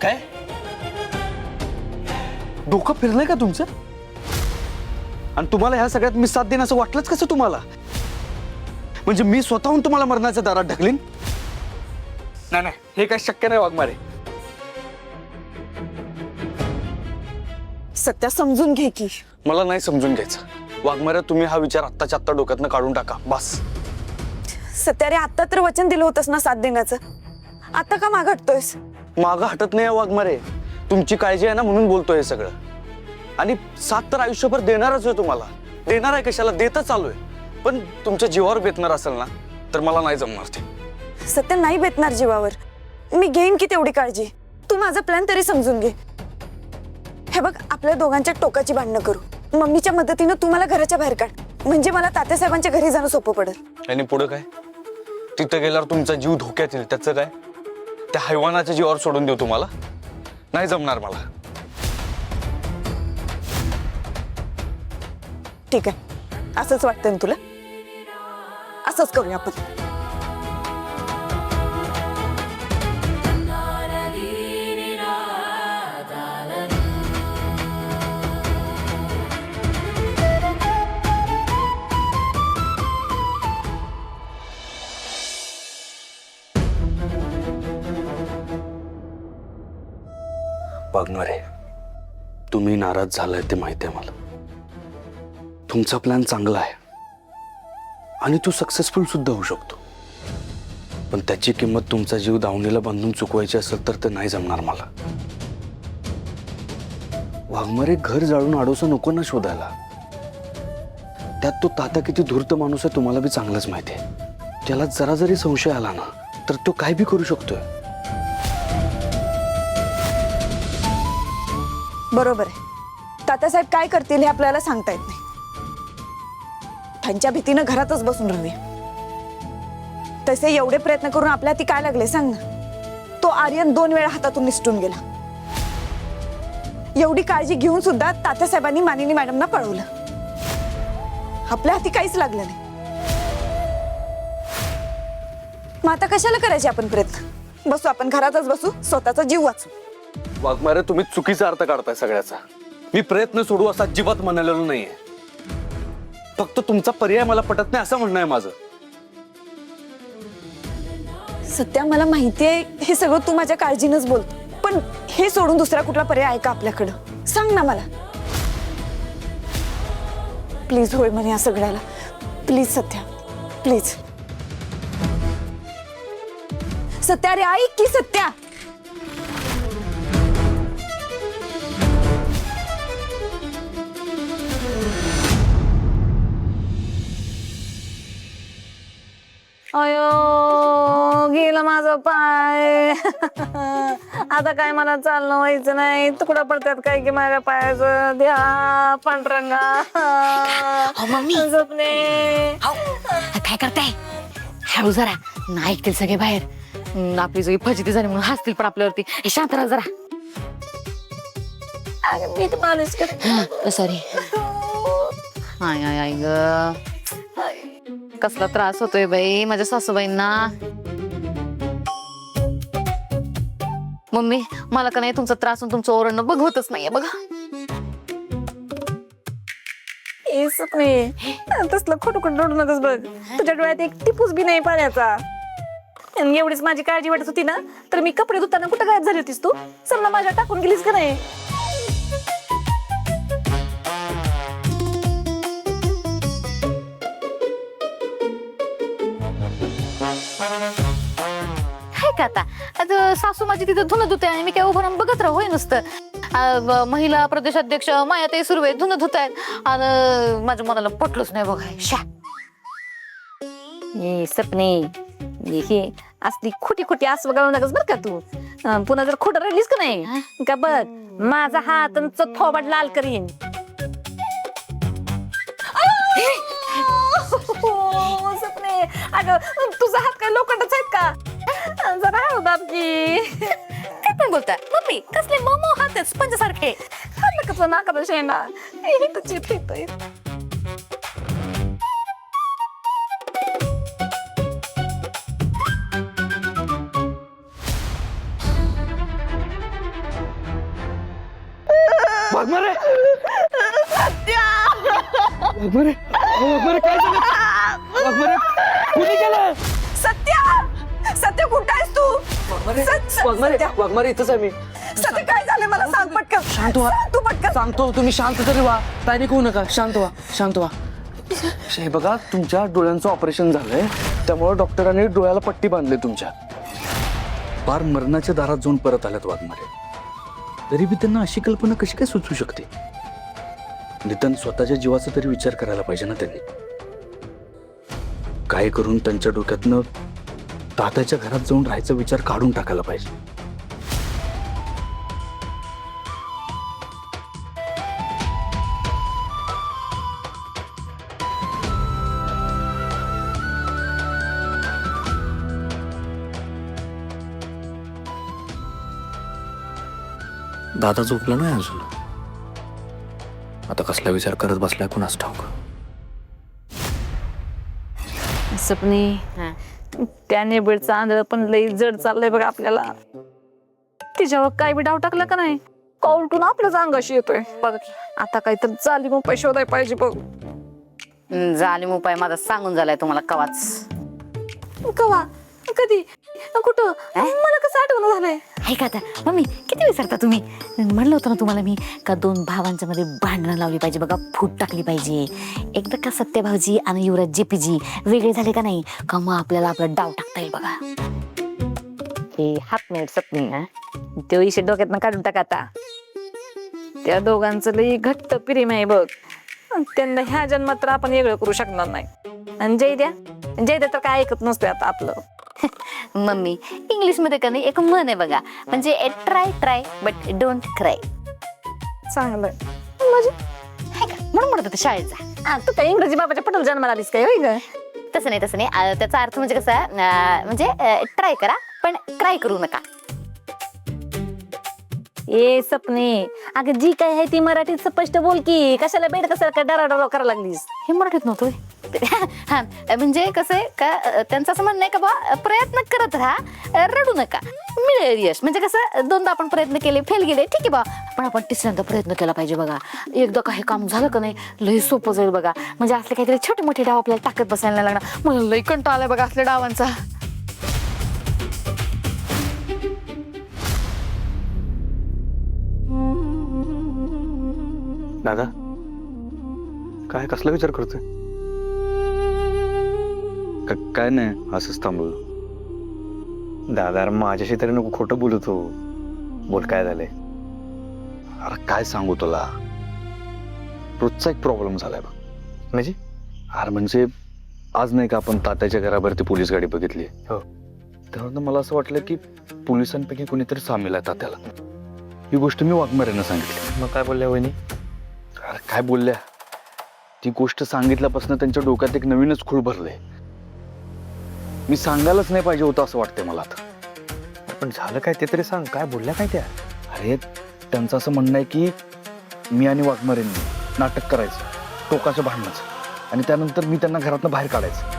काय डोकं फिरलंय का तुमचं? आणि तुम्हाला ह्या सगळ्यात मी साथ देईन असं वाटलंच कसं तुम्हाला? म्हणजे मी स्वतःहून तुम्हाला मरणाच्या दारात ढकलीन? नाही नाही, हे काय शक्य नाही वाघमारे. सत्या समजून घे की. मला नाही समजून घ्यायचं वाघमारे. तुम्ही हा विचार आत्ताच्या आत्ता डोक्यातनं काढून टाका बस. सत्या रे, आता तर वचन दिलं होतंस ना साथ देण्याचं, आता का माग हटतोयस? मागं हटत नाही वाघमारे. तुमची काळजी आहे ना म्हणून बोलतोय हे सगळं. आणि साथ तर आयुष्यभर देणारच आहे तुम्हाला. देणार आहे कशाला, देतच चालू आहे. पण तुमच्या जीवावर बेतणार असेल ना तर मला नाही जमणार ते. सत्या नाही बेतणार जीवावर. मी घेईन की तेवढी काळजी. तू माझा प्लॅन तरी समजून घे. हे बघ, आपल्या दोघांच्या टोकाची भांडणं करू. मम्मीच्या मदतीनं तू मला घराच्या बाहेर काढ, म्हणजे मला तात्यासाहेबांच्या घरी जाणं सोपं पडेल. आणि पुढे काय? तिथं गेल्यावर तुमचा जीव धोक्यात येईल, त्याचं काय? त्या हैवानाच्या जीवावर सोडून देऊ तुम्हाला? नाही जमणार मला. ठीक आहे, असंच वाटतंय ना तुला? असंच करूया आपण. वाघमारे, तुम्ही नाराज झालाय ते माहिती आहे मला. तुमचा प्लॅन चांगला आहे आणि तो सक्सेसफुल सुद्धा होऊ शकतो. पण त्याची किंमत तुमचा जीव दावणीला बांधून चुकवायची असेल तर ते नाही जमणार मला. वाघमारे, घर जाळून आडोसा नको ना शोधायला. त्यात तो तात्या किती धूर्त माणूस आहे तुम्हाला बी चांगलंच माहिती आहे. त्याला जरा जरी संशय आला ना तर तो काय बी करू शकतोय. बरोबर आहे. तात्यासाहेब काय करतील हे आपल्याला सांगता येत नाही. त्यांच्या भीतीनं घरातच बसून राहूया. तसे एवढे प्रयत्न करून आपल्या हाती काय लागले सांग ना? तो आर्यन 2 वेळा हातातून निसटून गेला. एवढी काळजी घेऊन सुद्धा तात्यासाहेबांनी मानिनी मॅडमना पळवलं. आपल्या हाती काहीच लागलं नाही. मग आता कशाला करायचे आपण प्रयत्न? बसू आपण घरातच बसू, स्वतःचा जीव वाचू. वाघमारे, तुम्ही चुकीचा अर्थ काढताय सगळ्याचा. मी प्रयत्न सोडू असं अजिबात म्हणालेलो नाहीये. फक्त तुमचा पर्याय मला पटत नाही असं म्हणणं आहे माझं. सत्या, मला माहितीये हे सगळं तू माझ्या काळजीनंच बोलतो, पण हे सोडून दुसरा कुठला पर्याय आहे का आपल्याकडं? सांग ना मला. प्लीज होय म्हणे या सगळ्याला. Please Satya, please. सत्या रे, ऐक की सत्या. अयो, गेला माझा पाय. आता काय मला चालणं व्हायचं नाही. तुकडा पडतात काय की माझ्या पायाचं. द्या पांढरंगा. मम्मी, झोपणे. काय करताय? हळू जरा, नाही ऐकतील सगळे बाहेर. आपली सगळी फजिती झाली म्हणून हसतील पण आपल्यावरती. हे शांत राहा जरा. मी तर मालिश करते. सॉरी. आय आय आय ग, कसला त्रास होतोय बाई माझ्या सासूबाईंना. मम्मी, मला का नाही तुमचा त्रास आणि तुमचं ओरडणं बघ होतच नाहीये बघा. ए सपने, तसलं खोटं खोटं रडू नकोस बघ. तुझ्या डोळ्यात एक टिपूस बी नाही पाण्याचा. आणि एवढीच माझी काळजी वाटत होती ना तर मी कपडे धुताना कुठं गायब झाली होतीस तू? चल माझ्या टाकून गेलीस का नाही? काय का आता सासू माझी तिथं धुणं धुते आणि मी काय उभं राहून बघत राहू होय नुसतं. महिला प्रदेशाध्यक्ष मायाताई सुर्वे धुणं धुत आहेत आणि माझ्या मनाला पटलंच नाही बघाय. शा सपने, हे असली खोटी खोटी आस बघावू नकस बर का तू. पुन्हा जर खोटं राहिलीस का नाही का बघ माझा हात थोबाड लाल करीन. सपने, अगं तुझा हात काय लोखंडाचा आहेत का? जरा बाबकी काय पण बोलता मम्मी? कसले मोमो हात स्पंज सारखे. कसं नाकाचा शेंडा तुझी फेकतोय. वाघमारे वाघमारे वाघमारे काय झालं वाघमारे कुणी केलं सत्या सत्या कुठं आहेस तू वाघमारे सत्या, वाघमारे इथंच आहे मी. सत्या काय झालं मला सांग पटकन. शांत व्हा. सांग तू पटकन. सांगतो तुम्ही शांत तरी व्हा. पॅनिक होऊ नका. शांत व्हा शांत व्हा. हे बघा तुमच्या डोळ्यांचं ऑपरेशन झालंय त्यामुळे डॉक्टरांनी डोळ्याला पट्टी बांधली तुमच्या पार मरणाच्या दारात जाऊन परत आल्यात वाघमारे तरी बी त्यांना अशी कल्पना कशी काय सुचू शकते निदान स्वतःच्या जीवाचा तरी विचार करायला पाहिजे ना त्यांनी काय करून त्यांच्या डोक्यातनं तात्याच्या घरात जाऊन राहायचा विचार काढून टाकायला पाहिजे दादा झोपला नाही अजून आता कसला विचार करत बसलाय कुणास ठाऊक सपनी त्या नेबळचं आंधळ पण लई जड चाललंय बघ आपल्याला तिच्यावर काय बी डाव टाकला का नाही कौलटून आपल्याच अंगाशी येतोय बघ आता काहीतरी चाली मग पैसे शोधाय पाहिजे बघ जालिम उपाय माझा सांगून झालाय तुम्हाला कवाच. कवा कधी कुठं मला कसं आठवण झालंय ऐका आता मम्मी किती विसरता तुम्ही म्हणलं होतं ना तुम्हाला मी का दोन भावांच्या मध्ये भांडणं लावली पाहिजे बघा फूट टाकली पाहिजे एकदा का सत्यभाऊजी आणि युवराज जेपीजी वेगळे झाले का नाही का मग आपल्याला आपला डाव टाकता येईल बघा. हे हात मिनिट सपनी हा तो इशे डोक्यातनं काढून टाक आता त्या दोघांचं लई घट्ट प्रेम आहे बघ त्यांना ह्या जन्मात तर आपण वेगळं करू शकणार नाही आणि जय द्या तर काय ऐकत नसतोय आता आपलं मम्मी इंग्लिश मध्ये का नाही एक म्हण आहे बघा म्हणजे ट्राय बट डोंट क्राय चांगलं म्हणजे म्हणून म्हणत होते शाळेत जा. तू काय इंग्रजी बाबाच्या पटल जन्माला आलीस काय होय ग तसं नाही त्याचा अर्थ म्हणजे कसा म्हणजे ट्राय करा पण क्राय करू नका. ए सपने अगं जी काय आहे ती मराठीत स्पष्ट बोल की कशाला बेड कशाला डरा करायला लागलीस हे मराठीत नव्हतं होय. हा म्हणजे कसं आहे का त्यांचं असं म्हणणं आहे का बा प्रयत्न करत राहा रडू नका मिळेल यश म्हणजे कसं दोनदा आपण प्रयत्न केले फेल गेले ठीक आहे बा पण आपण तिसऱ्यांदा प्रयत्न केला पाहिजे बघा एकदा काही काम झालं का नाही लई सोपं जाईल बघा म्हणजे असले काहीतरी छोटे मोठे डाव आपल्याला टाकत बसायला नाही लागणार मला लई कंटाळा आलाय बघा असल्या डावांचा. दादा काय कसला विचार करतोय काय नाही असंच थांबलो दादा माझ्याशी तरी नको खोटं बोलतो बोल काय झालंय अरे काय सांगू तुला रोजचा एक प्रॉब्लेम झालाय बघ म्हणजे अरे म्हणजे आज नाही का आपण तात्याच्या घरावरती पोलीस गाडी बघितली हो तेव्हा मला असं वाटलं की पोलिसांपैकी कोणीतरी सामील आहे तात्याला ही गोष्ट मी वाघमारेनं सांगितली मग काय बोलल्या वहिनी अरे काय बोलल्या ती गोष्ट सांगितल्यापासून त्यांच्या डोक्यात एक नवीनच खूळ भरले मी सांगायलाच नाही पाहिजे होतं असं वाटतंय मला आता पण झालं काय ते तरी सांग काय बोलल्या काय त्या अरे त्यांचं असं म्हणणं आहे की मी आणि वाघमारेंनी नाटक करायचं टोकाचं भांडणाचं आणि त्यानंतर मी त्यांना घरातनं बाहेर काढायचं